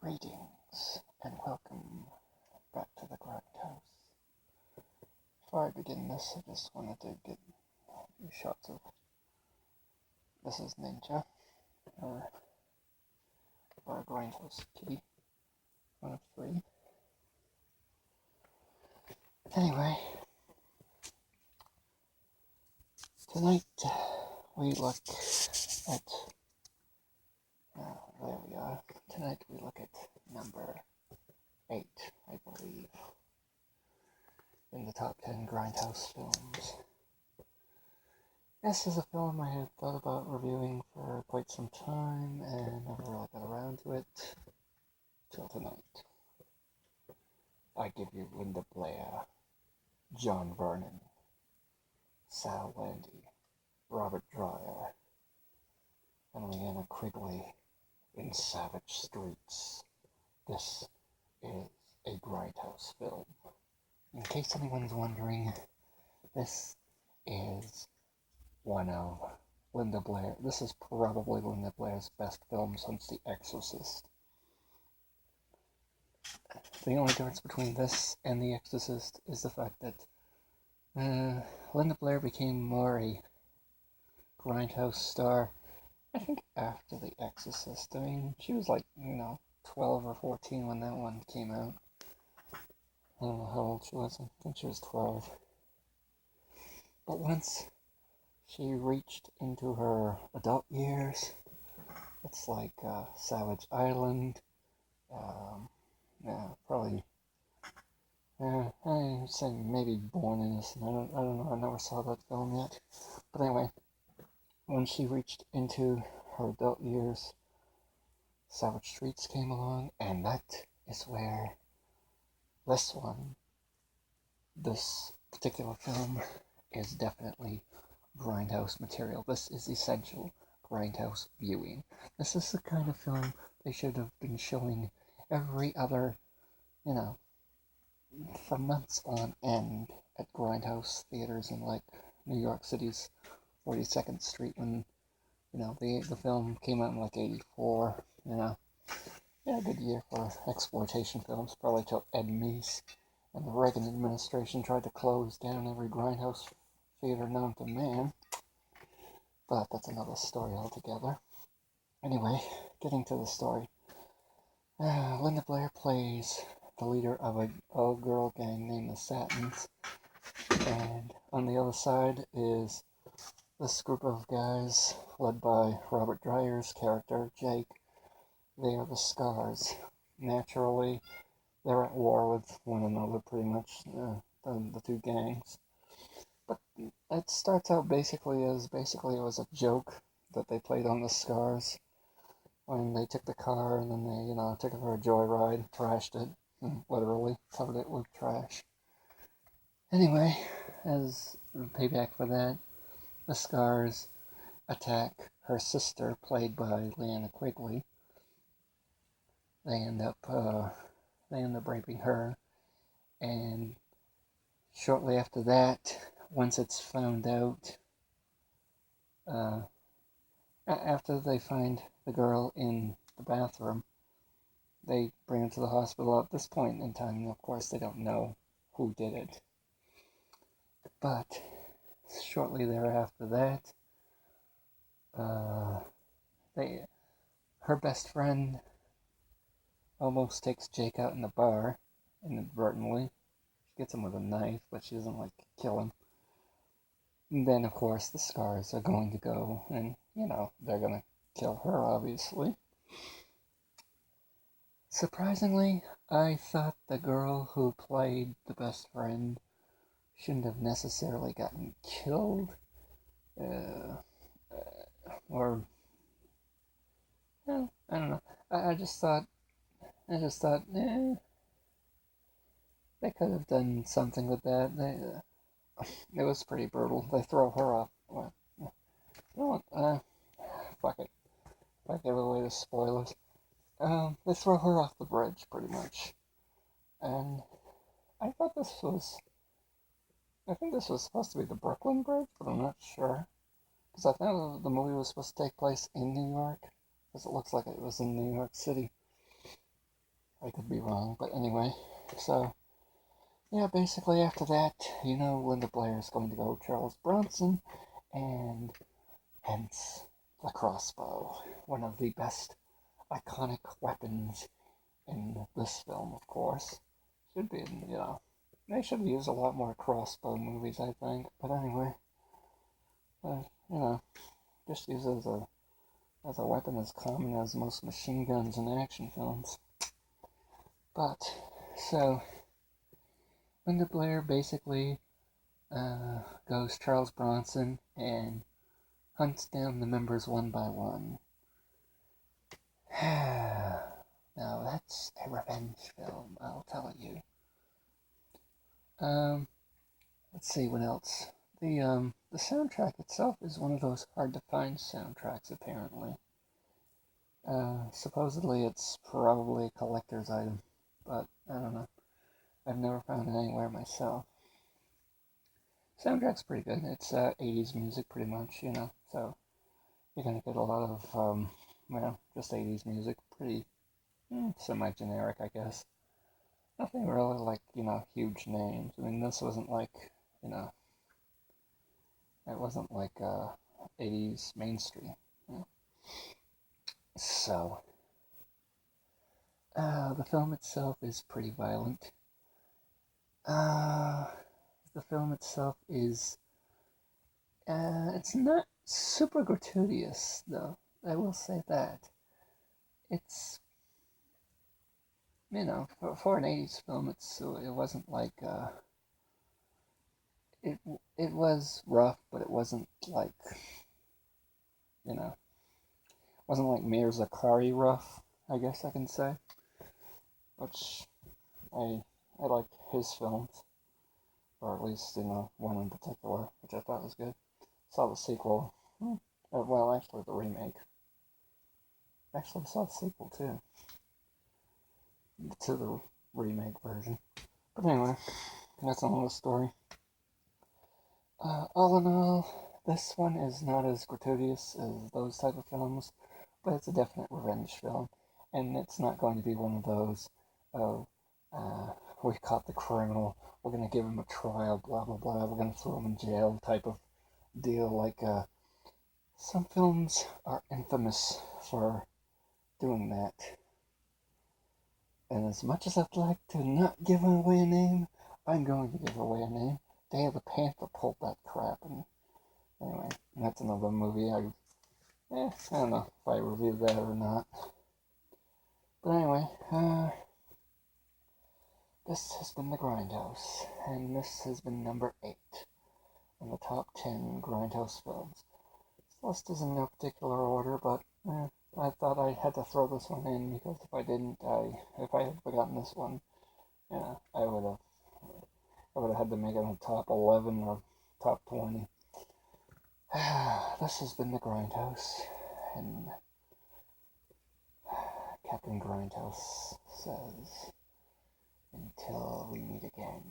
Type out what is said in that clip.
Greetings and welcome back to the Grindhouse. Before I begin this, I just wanted to get a few shots of this is Ninja, or our Grindhouse kitty, one of three. Anyway, tonight we look at, there we are, tonight we look at number 8, I believe, in the top 10 Grindhouse films. This is a film I had thought about reviewing for quite some time and never really got around to it till tonight. I give you Linda Blair, John Vernon, Sal Landy, Robert Dreyer, and Leanna Quigley in Savage Streets. This is a Grindhouse film. In case anyone's wondering, this is one of Linda Blair. This is probably Linda Blair's best film since The Exorcist. The only difference between this and The Exorcist is the fact that Linda Blair became more a Grindhouse star, I think, after The Exorcist. I mean, she was like, 12 or 14 when that one came out. I don't know how old she was. I think she was 12. But once she reached into her adult years, it's like Savage Island, probably, I'd say maybe Born Innocent. I don't know, I never saw that film yet. But anyway, when she reached into her adult years, Savage Streets came along, and that is where this particular film is definitely Grindhouse material. This is essential Grindhouse viewing. This is the kind of film they should have been showing every other, for months on end at Grindhouse theaters in like New York City's 42nd Street when, the film came out in like 84, a good year for exploitation films, probably till Ed Meese and the Reagan administration tried to close down every Grindhouse theater known to man. But that's another story altogether. Anyway, getting to the story. Linda Blair plays the leader of a all-girl gang named the Satins. And on the other side is this group of guys led by Robert Dreyer's character, Jake. They are the Scars. Naturally, they're at war with one another, pretty much, the two gangs. But it starts out basically it was a joke that they played on the Scars when they took the car and then they, took it for a joyride, trashed it, and literally covered it with trash. Anyway, as payback for that, the Scars attack her sister, played by Leanna Quigley. They end up raping her, and shortly after that, once it's found out, after they find the girl in the bathroom, they bring her to the hospital. At this point in time, of course, they don't know who did it. But shortly thereafter that, her best friend almost takes Jake out in the bar inadvertently. She gets him with a knife, but she doesn't kill him. And then, of course, the Scars are going to go and, they're going to kill her, obviously. Surprisingly, I thought the girl who played the best friend shouldn't have necessarily gotten killed. I don't know. I just thought, they could have done something with that. It was pretty brutal. They throw her off. Well, fuck it. If I give away the spoilers. They throw her off the bridge, pretty much. And I think this was supposed to be the Brooklyn Bridge, but I'm not sure. Because I think the movie was supposed to take place in New York. Because it looks like it was in New York City. I could be wrong, but anyway. So, yeah, basically after that, Linda Blair is going to go Charles Bronson, and hence the crossbow, one of the best iconic weapons in this film, of course. Should be, they should use a lot more crossbow movies, I think. But anyway, uh, you know, just use it as a weapon as common as most machine guns in action films. But, so, Linda Blair basically goes Charles Bronson and hunts down the members one by one. Now that's a revenge film, I'll tell you. Let's see what else. The soundtrack itself is one of those hard to find soundtracks, apparently. Supposedly it's probably a collector's item, but I don't know. I've never found it anywhere myself. Soundtrack's pretty good. It's 80s music, pretty much, so you're gonna get a lot of, just 80s music. Pretty semi-generic, I guess. Nothing really like, huge names. I mean, this wasn't like, you know, it wasn't like 80s mainstream. You know? So, the film itself is pretty violent. The film itself is, it's not super gratuitous, though. I will say that. It's, for an 80s film, it wasn't like, it, it was rough, but it wasn't like, wasn't like Mir Zakari rough, I guess I can say. Which, I like his films, or at least, one in particular, which I thought was good. Saw the sequel. Well, actually, the remake. Actually, I saw the sequel, too, to the remake version. But anyway, that's another story. All in all, this one is not as gratuitous as those type of films, but it's a definite revenge film, and it's not going to be one of those, oh, we caught the criminal, we're going to give him a trial, blah, blah, blah, we're going to throw him in jail type of deal, like, some films are infamous for doing that. And as much as I'd like to not give away a name, I'm going to give away a name. Day of the Panther pulled that crap, and anyway, that's another movie. I don't know if I reviewed that or not. But anyway, this has been the Grindhouse, and this has been number 8 in the top 10 Grindhouse films. This list is in no particular order, but I thought I had to throw this one in because if I didn't, if I had forgotten this one, I would have had to make it in the top 11 or top 20. This has been the Grindhouse, and Captain Grindhouse says, until we meet again.